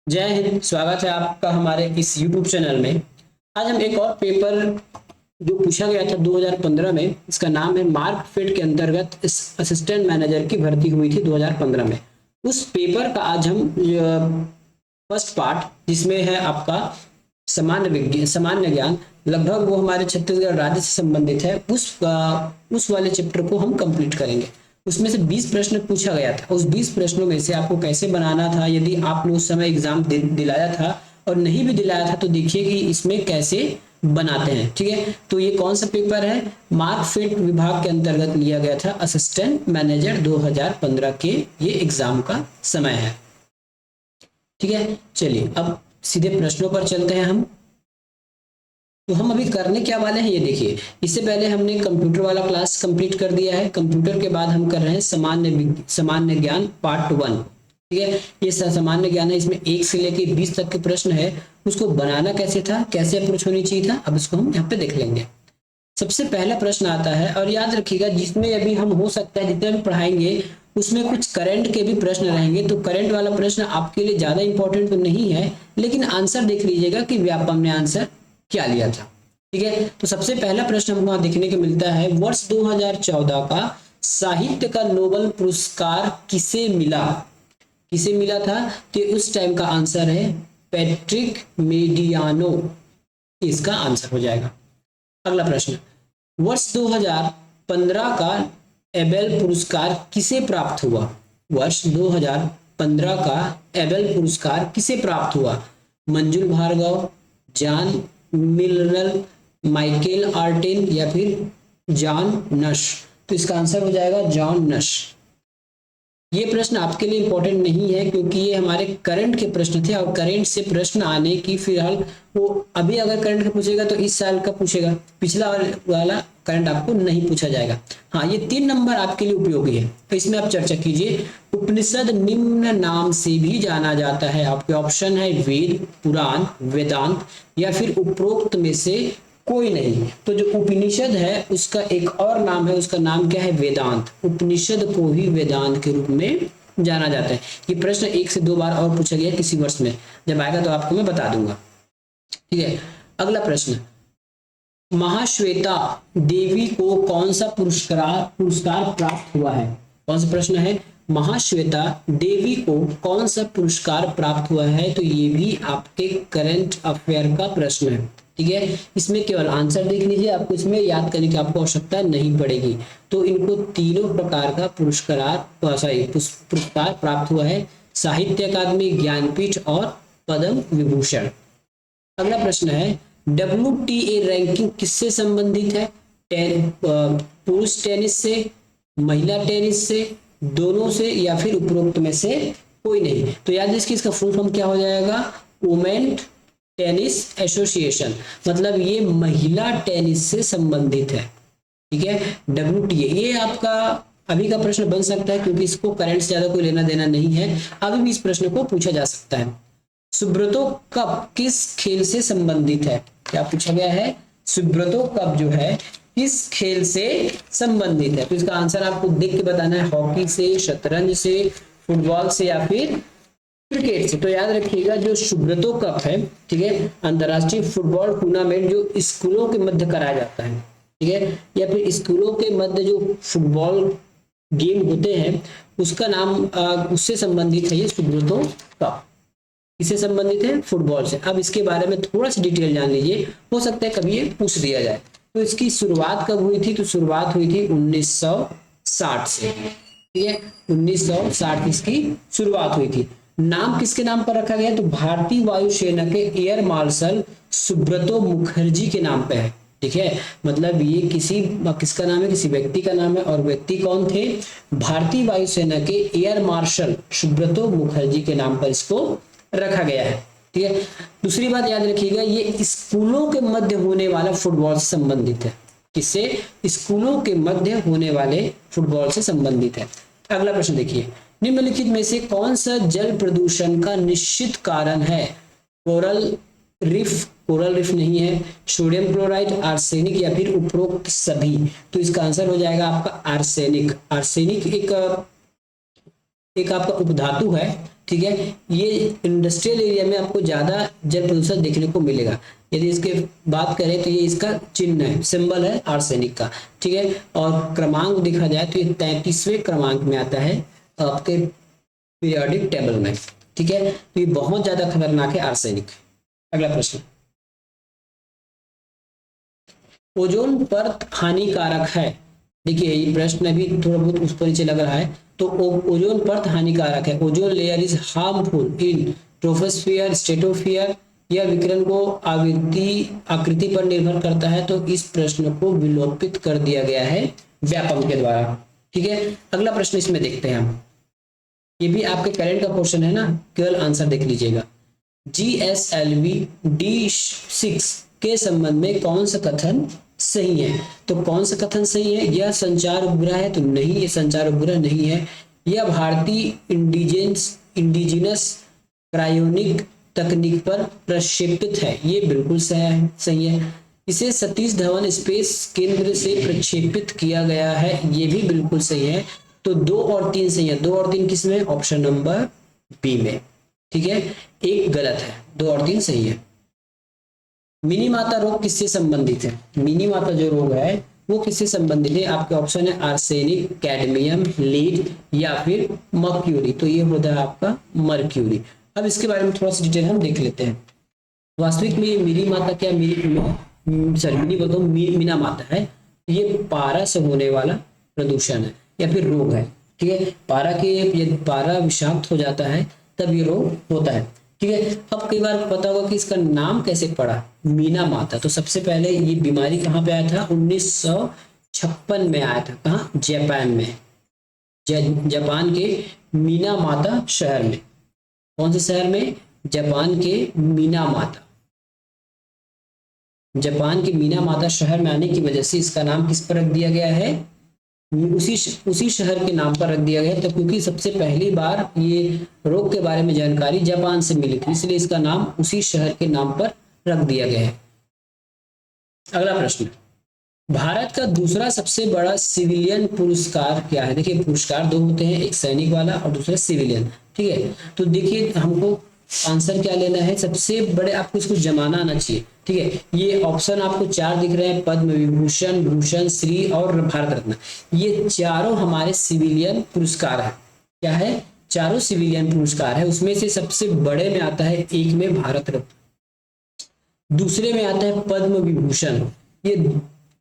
जय हिंद। स्वागत है आपका हमारे इस YouTube चैनल में। आज हम एक और पेपर जो पूछा गया था 2015 में, इसका नाम है मार्क फिट के अंतर्गत इस असिस्टेंट मैनेजर की भर्ती हुई थी 2015 में। उस पेपर का आज हम फर्स्ट पार्ट, जिसमें है आपका सामान्य ज्ञान, लगभग वो हमारे छत्तीसगढ़ राज्य से संबंधित है, उस वाले चैप्टर को हम कंप्लीट करेंगे। उसमें से 20 प्रश्न पूछा गया था। उस 20 प्रश्नों में से आपको कैसे बनाना था, यदि आपने उस समय एग्जाम दिलाया था और नहीं भी दिलाया था तो देखिए कि इसमें कैसे बनाते हैं। ठीक है, तो ये कौन सा पेपर है? मार्क फिट विभाग के अंतर्गत लिया गया था, असिस्टेंट मैनेजर 2015 के ये एग्जाम का समय है। ठीक है, चलिए अब सीधे प्रश्नों पर चलते हैं हम। तो हम अभी करने क्या वाले हैं ये देखिए। इससे पहले हमने कंप्यूटर वाला क्लास कंप्लीट कर दिया है। कंप्यूटर के बाद हम कर रहे हैं सामान्य ज्ञान पार्ट 1। ठीक है, ये सामान्य ज्ञान है, इसमें 1 से लेकर 20 तक के प्रश्न है। उसको बनाना कैसे था, कैसे अप्रोच होनी चाहिए था, अब इसको हम यहाँ पे देख लेंगे। सबसे पहला प्रश्न आता है, और याद रखिएगा जिसमें अभी हम हो सकता है जितना भी पढ़ाएंगे उसमें कुछ करंट के भी प्रश्न रहेंगे। तो करंट वाला प्रश्न आपके लिए ज्यादा इंपॉर्टेंट तो नहीं है, लेकिन आंसर देख लीजिएगा कि व्यापम ने आंसर क्या लिया था। ठीक है, तो सबसे पहला प्रश्न हमको वहां देखने को मिलता है, वर्ष 2014 का साहित्य का नोबेल पुरस्कार किसे मिला? किसे मिला था? तो उस टाइम का आंसर है पैट्रिक मेडियानो, इसका आंसर हो जाएगा। अगला प्रश्न, वर्ष 2015 का एबेल पुरस्कार किसे प्राप्त हुआ? वर्ष 2015 का एबेल पुरस्कार किसे प्राप्त हुआ? मंजुल भार्गव, जॉन मिलनर, माइकल आर्टिन या फिर जॉन नश? तो इसका आंसर हो जाएगा जॉन नश। ये प्रश्न आपके लिए इंपॉर्टेंट नहीं है क्योंकि ये हमारे करंट के प्रश्न थे, और करंट से प्रश्न आने की फिलहाल वो अभी अगर करंट का पूछेगा तो इस साल का पूछेगा, पिछला वाला करंट आपको नहीं पूछा जाएगा। हाँ, ये 3 नंबर आपके लिए उपयोगी है, तो इसमें आप चर्चा कीजिए। उपनिषद निम्न नाम से भी जाना जाता है। आपके ऑप्शन है वेद, पुराण, वेदांत या फिर उपरोक्त में से कोई नहीं। तो जो उपनिषद है उसका एक और नाम है, उसका नाम क्या है? वेदांत। उपनिषद को ही वेदांत के रूप में जाना जाता है। ये प्रश्न 1 से 2 बार और पूछा गया किसी वर्ष में, जब आएगा तो आपको मैं बता दूंगा। ठीक है, अगला प्रश्न, महाश्वेता देवी को कौन सा पुरस्कार प्राप्त हुआ है? कौन सा प्रश्न है? महाश्वेता देवी को कौन सा पुरस्कार प्राप्त हुआ है? तो ये भी आपके करंट अफेयर का प्रश्न है। ठीक है, इसमें केवल आंसर देख लीजिए, आपको इसमें याद करने की आपको आवश्यकता नहीं पड़ेगी। तो इनको तीनों प्रकार का पुरस्कार प्राप्त हुआ है, साहित्य अकादमी, ज्ञानपीठ और पद्म विभूषण। अगला प्रश्न है, WTA रैंकिंग किससे संबंधित है? पुरुष टेनिस से, महिला टेनिस से, दोनों से या फिर उपरोक्त में से कोई नहीं। तो याद रखिए इसका फुल फॉर्म क्या हो जाएगा? वुमेन टेनिस एसोसिएशन, मतलब ये महिला टेनिस से संबंधित है। ठीक है, WTA ये आपका अभी का प्रश्न बन सकता है क्योंकि इसको करंट से ज्यादा कोई लेना देना नहीं है, अभी भी इस प्रश्न को पूछा जा सकता है। सुब्रतो कप किस खेल से संबंधित है? क्या पूछा गया है? सुब्रतो कप जो है किस खेल से संबंधित है? तो इसका आंसर आपको देख के बताना है, हॉकी से, शतरंज से, फुटबॉल से या फिर क्रिकेट से। तो याद रखिएगा जो सुब्रतो कप है, ठीक है, अंतरराष्ट्रीय फुटबॉल टूर्नामेंट जो स्कूलों के मध्य कराया जाता है, ठीक है, या फिर स्कूलों के मध्य जो फुटबॉल गेम होते हैं उसका नाम उससे संबंधित है ये सुब्रतो कप। इससे संबंधित है? फुटबॉल से। अब इसके बारे में थोड़ा सा डिटेल जान लीजिए, हो सकता है कभी ये पूछ दिया जाए। तो इसकी शुरुआत कब हुई थी? तो शुरुआत हुई थी 1960 से। ठीक है, 1960 इसकी शुरुआत हुई थी। नाम किसके नाम पर रखा गया? तो भारतीय वायुसेना के एयर मार्शल सुब्रतो मुखर्जी के नाम पे है। ठीक है, मतलब ये किसका नाम है? किसी व्यक्ति का नाम है, और व्यक्ति कौन थे? भारतीय वायुसेना के एयर मार्शल सुब्रतो मुखर्जी के नाम पर इसको रखा गया है। ठीक है, दूसरी बात याद रखिएगा, ये स्कूलों के मध्य होने वाला फुटबॉल से संबंधित है। किससे? स्कूलों के मध्य होने वाले फुटबॉल से संबंधित है। अगला प्रश्न देखिए, निम्नलिखित में से कौन सा जल प्रदूषण का निश्चित कारण है? कोरल रिफ नहीं है, सोडियम क्लोराइड, आर्सेनिक या फिर उपरोक्त सभी? तो इसका आंसर हो जाएगा आपका आर्सेनिक। आर्सेनिक एक आपका उपधातु है ठीक है। ये इंडस्ट्रियल एरिया में आपको ज्यादा जल प्रदूषण देखने को मिलेगा। यदि इसके बात करें तो ये इसका चिन्ह है, सिंबल है आर्सेनिक का, ठीक है। और क्रमांक देखा जाए तो ये 33वें क्रमांक में आता है आपके पीरियोडिक टेबल में, ठीक है। तो ये बहुत ज्यादा खतरनाक है आर्सेनिक। अगला प्रश्न, ओजोन परत हानिकारक है। देखिए ये प्रश्न भी थोड़ा बहुत उस पर नीचे लग रहा है। तो ओजोन परत हानिकारक है, ozone layer is harmful in troposphere, stratosphere. यह विकिरण को आकृति पर निर्भर करता है। तो इस प्रश्न को विलोपित कर दिया गया है व्यापम के द्वारा, ठीक है। अगला प्रश्न इसमें देखते हैं हम, ये भी आपके करंट का क्वेश्चन है ना, केवल आंसर देख लीजिएगा। GSLV D6 के संबंध में कौन सा कथन सही है? तो कौन सा कथन सही है? यह संचार उपग्रह है, तो नहीं, ये संचार उपग्रह नहीं है। यह भारतीय इंडिजिनस क्रायोनिक तकनीक पर प्रक्षेपित है, ये बिल्कुल सही है। इसे सतीश धवन स्पेस केंद्र से प्रक्षेपित किया गया है, ये भी बिल्कुल सही है। तो 2 और 3 सही है। 2 और 3 किसमें? ऑप्शन नंबर बी में, ठीक है। एक गलत है, 2 और 3 सही है। मिनी माता रोग किससे संबंधित है? मिनी माता जो रोग है वो किससे संबंधित है? आपके ऑप्शन है आर्सेनिक, कैडमियम, लीड या फिर मर्क्यूरी। तो ये होता है आपका मर्क्यूरी। अब इसके बारे में थोड़ा सा डिटेल हम देख लेते हैं। वास्तविक में ये मिनी माता क्या मीना माता है, ये पारा से होने वाला प्रदूषण है या फिर रोग है, ठीक है। पारा के यदि पारा विषाक्त हो जाता है तब ये रोग होता है, ठीक है। अब कई बार पता होगा कि इसका नाम कैसे पड़ा, मीना माता। तो सबसे पहले ये बीमारी कहाँ पे आया था? 1956 में आया था। कहाँ? जापान में, जापान के मीना माता शहर में। कौन से शहर में? जापान के मीना माता। जापान के मीना माता शहर में आने की वजह से इसका नाम किस पर रख दिया गया है? उसी शहर के नाम पर रख दिया गया। तो क्योंकि सबसे पहली बार ये रोग के बारे में जानकारी जापान से मिली थी, इसलिए इसका नाम उसी शहर के नाम पर रख दिया गया है। अगला प्रश्न, भारत का दूसरा सबसे बड़ा सिविलियन पुरस्कार क्या है? देखिए पुरस्कार 2 होते हैं, एक सैनिक वाला और दूसरा सिविलियन, ठीक है। तो देखिए हमको आंसर क्या लेना है? सबसे बड़े, आपको इसको जमाना आना चाहिए, ठीक है। ये ऑप्शन आपको 4 दिख रहे हैं, पद्म विभूषण, भूषण श्री और भारत रत्न। ये चारों हमारे सिविलियन पुरस्कार है। क्या है? चारों सिविलियन पुरस्कार है। उसमें से सबसे बड़े में आता है, एक में भारत रत्न, दूसरे में आता है पद्म विभूषण, ये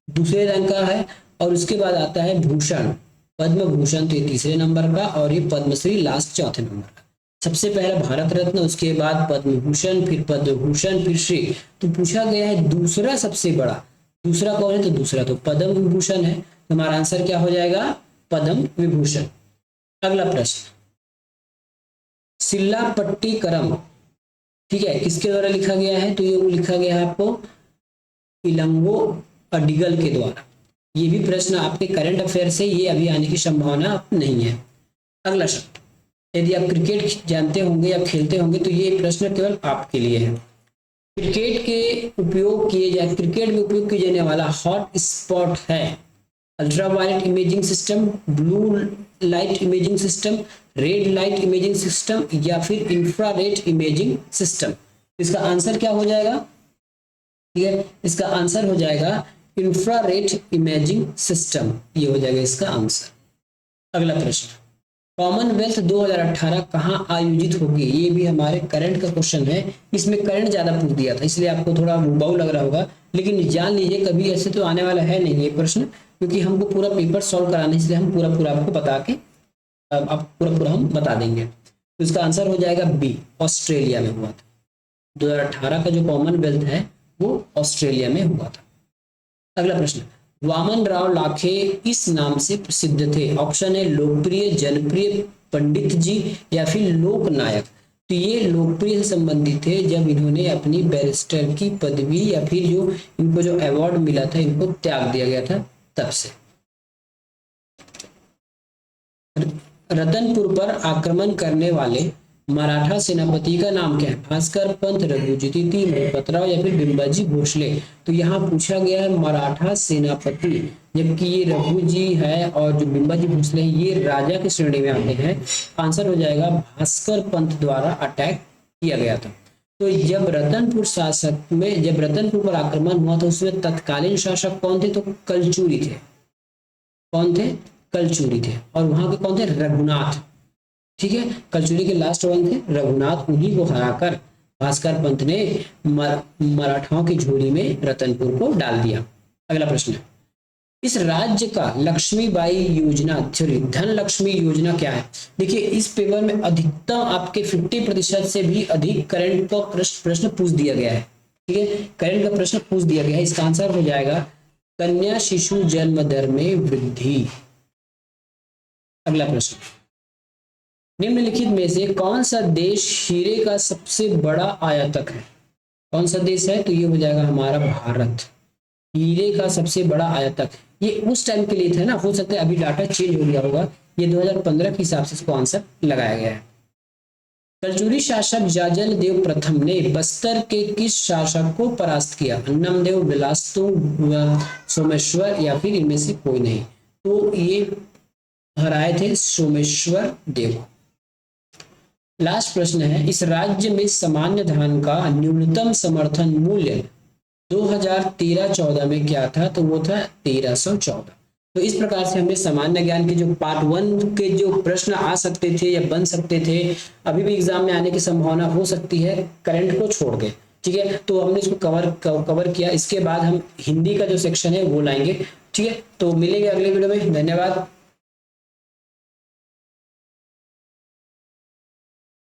दूसरे रैंक का है, और उसके बाद आता है भूषण, पद्म भूषण, तो ये तीसरे नंबर का, और ये पद्मश्री लास्ट चौथे नंबर का। सबसे पहला भारत रत्न, उसके बाद पद्म भूषण, फिर पद्म भूषण, फिर श्री। तो पूछा गया है दूसरा सबसे बड़ा, दूसरा कौन है? तो दूसरा तो पद्म विभूषण है। हमारा आंसर क्या हो जाएगा? पद्म विभूषण। अगला प्रश्न, सिल्लापट्टीकरम, ठीक है, किसके द्वारा लिखा गया है? तो ये लिखा गया है आपको इलंगो अडिगल के द्वारा। ये भी प्रश्न आपके करंट अफेयर से, ये अभी आने की संभावना नहीं है। अगला शब्द, यदि आप क्रिकेट जानते होंगे या खेलते होंगे तो ये प्रश्न केवल आपके लिए है। क्रिकेट में उपयोग किए जाने वाला हॉट स्पॉट है ultraviolet imaging system, blue light imaging system, red light imaging system या फिर इंफ्रारेड इमेजिंग सिस्टम। इसका आंसर क्या हो जाएगा? ठीक है, इसका आंसर हो जाएगा इंफ्रारेड इमेजिंग सिस्टम, ये हो जाएगा इसका आंसर। अगला प्रश्न, कॉमनवेल्थ 2018 कहाँ आयोजित होगी? ये भी हमारे करंट का क्वेश्चन है। इसमें करंट ज्यादा पूछ दिया था, इसलिए आपको थोड़ा मुबाऊ लग रहा होगा, लेकिन जान लीजिए कभी ऐसे तो आने वाला है नहीं ये प्रश्न, क्योंकि हमको पूरा पेपर सॉल्व कराना है, इसलिए हम पूरा आपको बता के आप पूरा हम बता देंगे। तो इसका आंसर हो जाएगा बी, ऑस्ट्रेलिया में हुआ था। 2018 का जो कॉमनवेल्थ है वो ऑस्ट्रेलिया में हुआ था। अगला प्रश्न, वामन राव लाखे इस नाम से प्रसिद्ध थे। ऑप्शन है लोकप्रिय, जनप्रिय, पंडित जी या फिर लोकनायक। तो ये लोकप्रिय से संबंधित थे जब इन्होंने अपनी बैरिस्टर की पदवी या फिर जो इनको जो अवार्ड मिला था इनको त्याग दिया गया था तब से। रतनपुर पर आक्रमण करने वाले मराठा सेनापति का नाम क्या है? भास्कर पंत, रघुजीत, मोहपतराव या फिर बिंबाजी भोसले। तो यहाँ पूछा गया है मराठा सेनापति जबकि ये रघु जी है और जो बिंबा जी भोसले हैं ये राजा की श्रेणी में आते हैं। आंसर हो जाएगा भास्कर पंत द्वारा अटैक किया गया था। तो जब रतनपुर शासक में जब रतनपुर पर आक्रमण हुआ तो उसमें तत्कालीन शासक कौन थे? तो कलचुरी थे। कौन थे? कलचुरी थे। और वहां के कौन थे? रघुनाथ। ठीक है, कलचुरी के लास्ट वन थे रघुनाथ। उन्हीं को हराकर भास्कर पंत ने मराठाओं की झोली में रतनपुर को डाल दिया। अगला प्रश्न है, इस राज्य का लक्ष्मीबाई योजना, सॉरी धन लक्ष्मी योजना क्या है? देखिए इस पेपर में अधिकतम आपके 50% से भी अधिक करंट का प्रश्न पूछ दिया गया है। ठीक है, करंट का प्रश्न पूछ दिया गया है। इसका आंसर हो जाएगा कन्या शिशु जन्म दर में वृद्धि। अगला प्रश्न, निम्नलिखित में से कौन सा देश हीरे का सबसे बड़ा आयातक है? कौन सा देश है? तो ये हो जाएगा हमारा भारत, हीरे का सबसे बड़ा आयातक। ये उस टाइम के लिए था ना, हो सकता है अभी डाटा चेंज हो गया होगा। ये 2015 के हिसाब से इसको आंसर लगाया गया है। कलचुरी शासक जाजल देव प्रथम ने बस्तर के किस शासक को परास्त किया? अन्नमदेव, बिलास्तु, सोमेश्वर या फिर इनमें से कोई नहीं? तो ये हराए थे सोमेश्वर देव। लास्ट प्रश्न है, इस राज्य में सामान्य धान का न्यूनतम समर्थन मूल्य 2013-14 में क्या था? तो वो था 1314। तो इस प्रकार से हमें सामान्य ज्ञान के जो पार्ट 1 के जो प्रश्न आ सकते थे या बन सकते थे, अभी भी एग्जाम में आने की संभावना हो सकती है करंट को छोड़ के। ठीक है, तो हमने इसको कवर किया। इसके बाद हम हिंदी का जो सेक्शन है वो लाएंगे। ठीक है, तो मिलेंगे अगले वीडियो में। धन्यवाद।